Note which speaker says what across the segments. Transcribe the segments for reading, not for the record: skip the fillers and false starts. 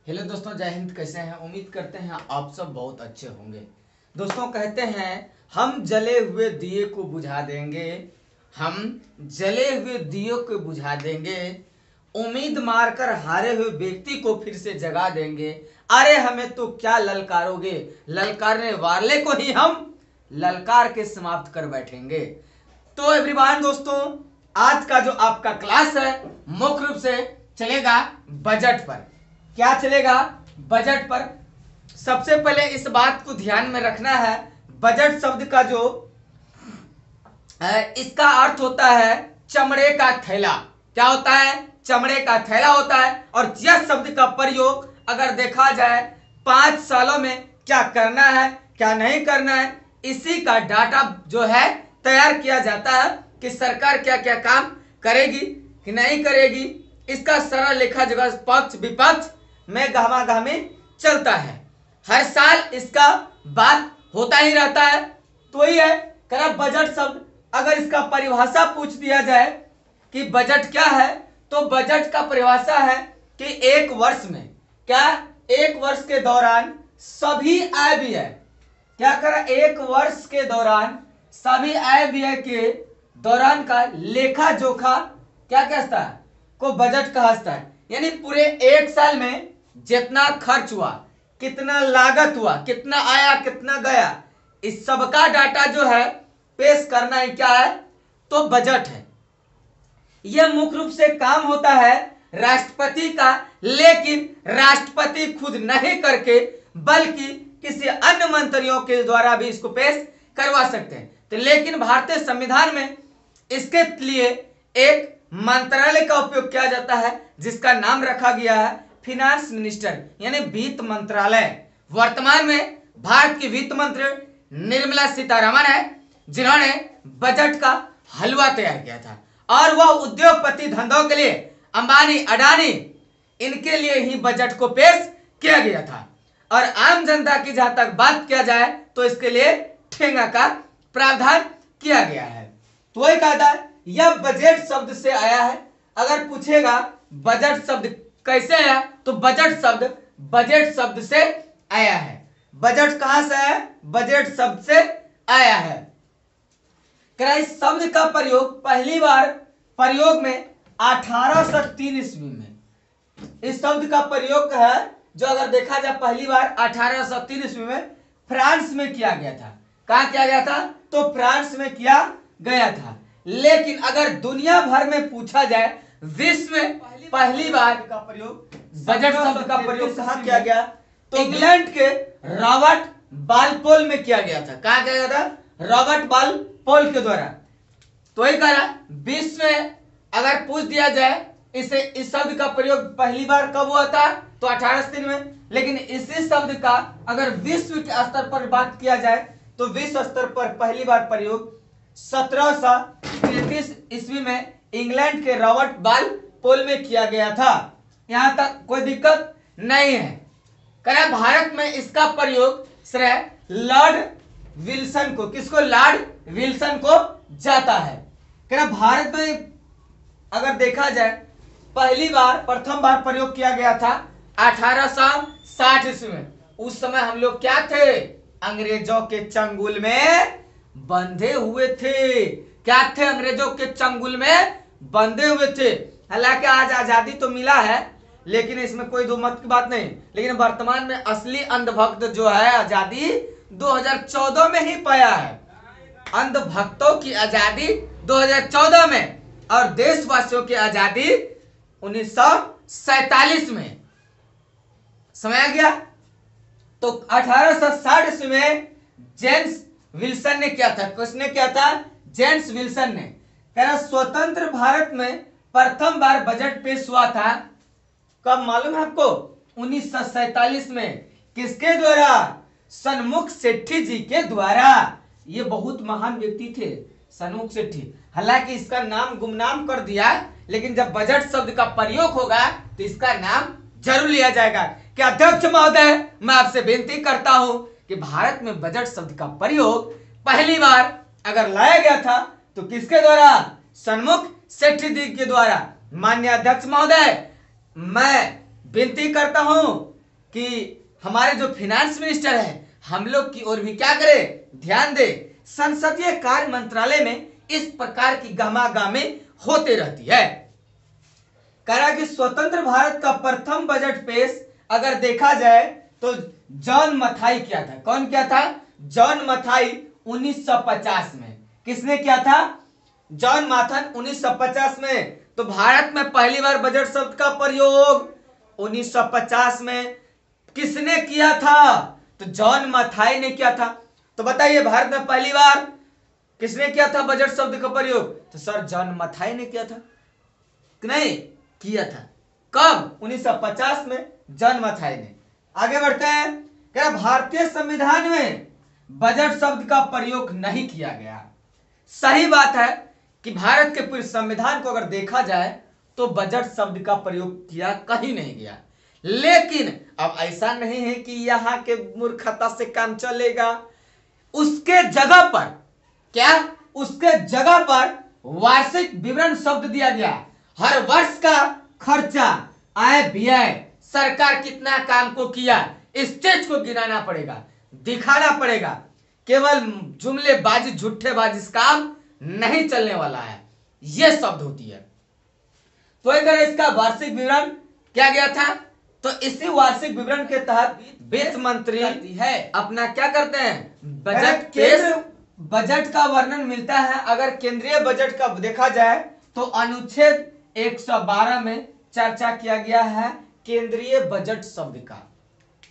Speaker 1: Hello दोस्तों, जय हिंद। कैसे हैं? उम्मीद करते हैं आप सब बहुत अच्छे होंगे। दोस्तों, कहते हैं हम जले हुए दिए को बुझा देंगे, हम जले हुए दिए को बुझा देंगे, उम्मीद मारकर हारे हुए व्यक्ति को फिर से जगा देंगे। अरे हमें तो क्या ललकारोगे, ललकारने वाले को ही हम ललकार के समाप्त कर बैठेंगे। तो एवरीवन दोस्तों, आज का जो आपका क्लास है मुख्य रूप से चलेगा बजट पर। क्या चलेगा? बजट पर। सबसे पहले इस बात को ध्यान में रखना है, बजट शब्द का जो इसका अर्थ होता है चमड़े का थैला। क्या होता है? चमड़े का थैला होता है। और यह शब्द का प्रयोग अगर देखा जाए 5 सालों में क्या करना है क्या नहीं करना है, इसी का डाटा जो है तैयार किया जाता है कि सरकार क्या क्या काम करेगी कि नहीं करेगी। इसका सरल लेखा जोखा पक्ष विपक्ष में गहमागहमी चलता है। हर साल इसका बात होता ही रहता है। तो ही है करा बजट शब्द। अगर इसका परिभाषा पूछ दिया जाए कि बजट क्या है, तो बजट का परिभाषा है कि एक वर्ष में क्या, एक वर्ष के दौरान सभी आय व्यय, क्या करा, एक वर्ष के दौरान सभी आय व्यय के दौरान का लेखा जोखा क्या कहता है को बजट कहता है। यानी पूरे एक साल में जितना खर्च हुआ, कितना लागत हुआ, कितना आया कितना गया, इस सब का डाटा जो है पेश करना ही क्या है, तो बजट है। यह मुख्य रूप से काम होता है राष्ट्रपति का, लेकिन राष्ट्रपति खुद नहीं करके बल्कि किसी अन्य मंत्रियों के द्वारा भी इसको पेश करवा सकते हैं। तो लेकिन भारतीय संविधान में इसके लिए एक मंत्रालय का उपयोग किया जाता है जिसका नाम रखा गया है फिनांस मिनिस्टर, यानी वित्त मंत्रालय। वर्तमान में भारत की वित्त मंत्री निर्मला सीतारमण है, जिन्होंने बजट का हलवा तैयार किया था। और वह उद्योगपति धंधों के लिए अंबानी अडानी इनके लिए ही बजट को पेश किया गया था। और आम जनता की जहां तक बात किया जाए तो इसके लिए ठेंगा का प्रावधान किया गया है। तो वही कहा था यह बजट शब्द से आया है। अगर पूछेगा बजट शब्द कैसे आया, तो बजट शब्द से आया है। बजट कहां से आया? बजट शब्द से आया है। इस शब्द का प्रयोग पहली बार प्रयोग में 1803 ईस्वी में इस शब्द का प्रयोग है जो अगर देखा जाए पहली बार 1803 ईस्वी में फ्रांस में किया गया था। कहां किया गया था? तो फ्रांस में किया गया था। लेकिन अगर दुनिया भर में पूछा जाए विश्व में पहली बार का प्रयोग बजट शब्द का प्रयोग कहां किया गया, तो इंग्लैंड के रॉबर्ट बालपोल में किया गया था। कहां किया गया था? रॉबर्ट बालपोल के द्वारा। तो ही कह रहा विश्व में अगर पूछ दिया जाए इस शब्द का प्रयोग पहली बार कब हुआ था, तो 1803 में। लेकिन इसी शब्द का अगर विश्व के स्तर पर बात किया जाए तो विश्व स्तर पर पहली बार प्रयोग 1733 ईस्वी में इंग्लैंड के रॉबर्ट बालपोल में किया गया था। यहां तक कोई दिक्कत नहीं है। कह भारत में इसका प्रयोग श्रेय लॉर्ड विल्सन को, किसको? लॉर्ड विल्सन को जाता है। कह भारत में अगर देखा जाए प्रथम बार प्रयोग किया गया था 1860 ईस्वी में। उस समय हम लोग क्या थे? अंग्रेजों के चंगुल में बंधे हुए थे। क्या थे? अंग्रेजों के चंगुल में बंधे हुए थे। हालांकि आज आजादी तो मिला है, लेकिन इसमें कोई दो मत की बात नहीं। लेकिन वर्तमान में असली अंधभक्त जो है आजादी 2014 में ही पाया है। अंधभक्तों की आजादी 2014 में और देशवासियों की आजादी 1947 में। समझ गया? तो 1860 ईस्वी में जेम्स विल्सन ने किया था। किसने किया था? जेम्स विल्सन ने। कह स्वतंत्र भारत में प्रथम बार बजट पेश हुआ था कब मालूम है आपको? 1947 में। किसके द्वारा? सन्मुख सेठी जी के द्वारा। ये बहुत महान व्यक्ति थे सन्मुख सेठी। हालांकि इसका नाम गुमनाम कर दिया, लेकिन जब बजट शब्द का प्रयोग होगा तो इसका नाम जरूर लिया जाएगा। क्या अध्यक्ष महोदय, मैं आपसे विनती करता हूं कि भारत में बजट शब्द का प्रयोग पहली बार अगर लाया गया था तो किसके द्वारा? सन्मुख सेठी जी के द्वारा। माननीय अध्यक्ष महोदय, मैं विनती करता हूं कि हमारे जो फाइनेंस मिनिस्टर है हम लोग की ओर भी क्या करे, ध्यान दे। संसदीय कार्य मंत्रालय में इस प्रकार की गहमागहमी होते रहती है। कह रहा कि स्वतंत्र भारत का प्रथम बजट पेश अगर देखा जाए तो जॉन मथाई किया था। कौन किया था? जॉन मथाई 1950 में। किसने किया था? जॉन माथन 1950 में। तो भारत में पहली बार बजट शब्द का प्रयोग 1950 में किसने किया था? तो जॉन मथाई ने किया था। तो बताइए भारत में पहली बार किसने किया था बजट शब्द का प्रयोग? तो सर जॉन मथाई ने किया था। नहीं किया था। कब? 1950 में जॉन मथाई ने। आगे बढ़ते हैं। क्या भारतीय संविधान में बजट शब्द का प्रयोग नहीं किया गया? सही बात है कि भारत के पूरे संविधान को अगर देखा जाए तो बजट शब्द का प्रयोग किया कहीं नहीं गया। लेकिन अब ऐसा नहीं है कि यहां के मूर्खता से काम चलेगा। उसके जगह पर क्या? उसके जगह पर वार्षिक विवरण शब्द दिया गया। हर वर्ष का खर्चा, आय व्यय, सरकार कितना काम को किया, इस चीज को गिनाना पड़ेगा, दिखाना पड़ेगा। केवल जुमलेबाजी, झूठेबाजी काम नहीं चलने वाला है। यह शब्द होती है। तो अगर इसका वार्षिक विवरण क्या गया था? तो इसी वार्षिक विवरण के तहत वित्त मंत्री है अपना क्या करते हैं? बजट पेश। बजट का वर्णन मिलता है। अगर केंद्रीय बजट का देखा जाए तो अनुच्छेद 112 में चर्चा किया गया है केंद्रीय बजट शब्द का।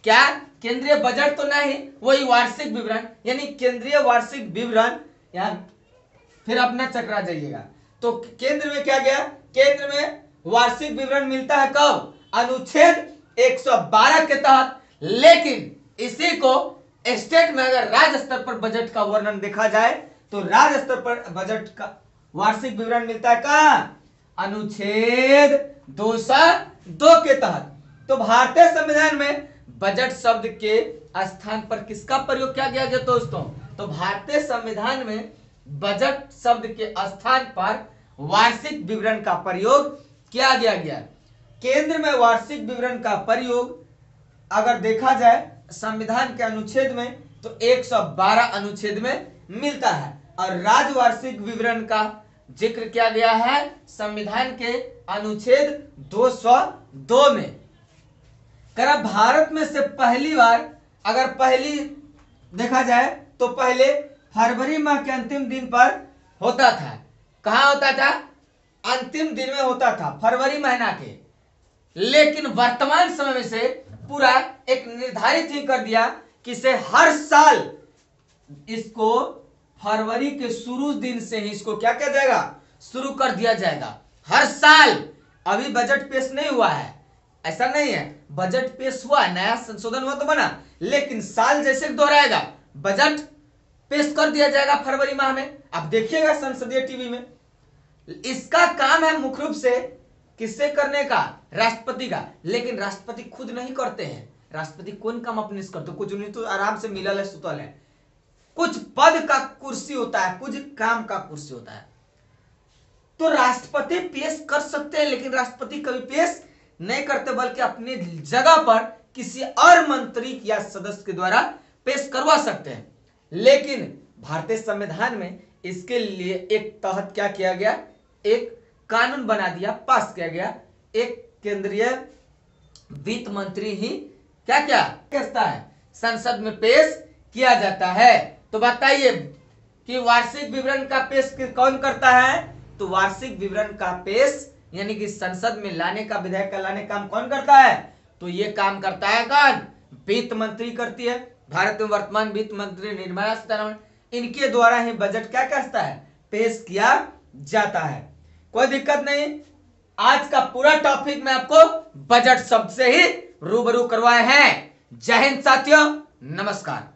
Speaker 1: क्या? केंद्रीय बजट तो नहीं, वही वार्षिक विवरण, यानी केंद्रीय वार्षिक विवरण। यहां फिर अपना चकरा जाइएगा। तो केंद्र में क्या गया? केंद्र में वार्षिक विवरण मिलता है कब? अनुच्छेद 112 के तहत। लेकिन इसी को स्टेट में अगर राज्य स्तर पर बजट का वर्णन देखा जाए तो राज्य स्तर पर बजट का वार्षिक विवरण मिलता है कहां? अनुच्छेद 202 के तहत। तो भारतीय संविधान में बजट शब्द के स्थान पर किसका प्रयोग किया गया दोस्तों? तो भारतीय संविधान में बजट शब्द के स्थान पर वार्षिक विवरण का प्रयोग किया गया। केंद्र में वार्षिक विवरण का प्रयोग अगर देखा जाए संविधान के अनुच्छेद में तो 112 अनुच्छेद में मिलता है। और राज्य वार्षिक विवरण का जिक्र किया गया है संविधान के अनुच्छेद 202 में। कर भारत में से पहली बार अगर पहली देखा जाए तो पहले फरवरी माह के अंतिम दिन पर होता था। कहां होता था? अंतिम दिन में होता था, फरवरी महीना के। लेकिन वर्तमान समय में से पूरा एक निर्धारित ही कर दिया कि से हर साल इसको फरवरी के शुरू दिन से ही इसको क्या किया जाएगा? शुरू कर दिया जाएगा। हर साल। अभी बजट पेश नहीं हुआ है, ऐसा नहीं है। बजट पेश हुआ, नया संशोधन हुआ तो बना, लेकिन साल जैसे दोहराएगा बजट पेश कर दिया जाएगा फरवरी माह में। आप देखिएगा संसदीय टीवी में। इसका काम है मुख्य रूप से किससे करने का? राष्ट्रपति का। लेकिन राष्ट्रपति खुद नहीं करते हैं। राष्ट्रपति कौन काम अपने से करते? कुछ नहीं तो आराम से मिलल है, सुतल है। कुछ पद का कुर्सी होता है, कुछ काम का कुर्सी होता है। तो राष्ट्रपति पेश कर सकते हैं, लेकिन राष्ट्रपति कभी पेश नहीं करते, बल्कि अपनी जगह पर किसी और मंत्री या सदस्य के द्वारा पेश करवा सकते हैं। लेकिन भारतीय संविधान में इसके लिए एक तहत क्या किया गया? एक कानून बना दिया, पास किया गया। एक केंद्रीय वित्त मंत्री ही क्या क्या करता है? संसद में पेश किया जाता है। तो बताइए कि वार्षिक विवरण का पेश कौन करता है? तो वार्षिक विवरण का पेश यानी कि संसद में लाने का, विधेयक का लाने काम कौन करता है? तो ये काम करता है कौन? वित्त मंत्री करती है। भारत में वर्तमान वित्त मंत्री निर्मला सीतारमण, इनके द्वारा ही बजट क्या कहता है? पेश किया जाता है। कोई दिक्कत नहीं। आज का पूरा टॉपिक मैं आपको बजट शब्द से ही रूबरू करवाए हैं। जय हिंद साथियों, नमस्कार।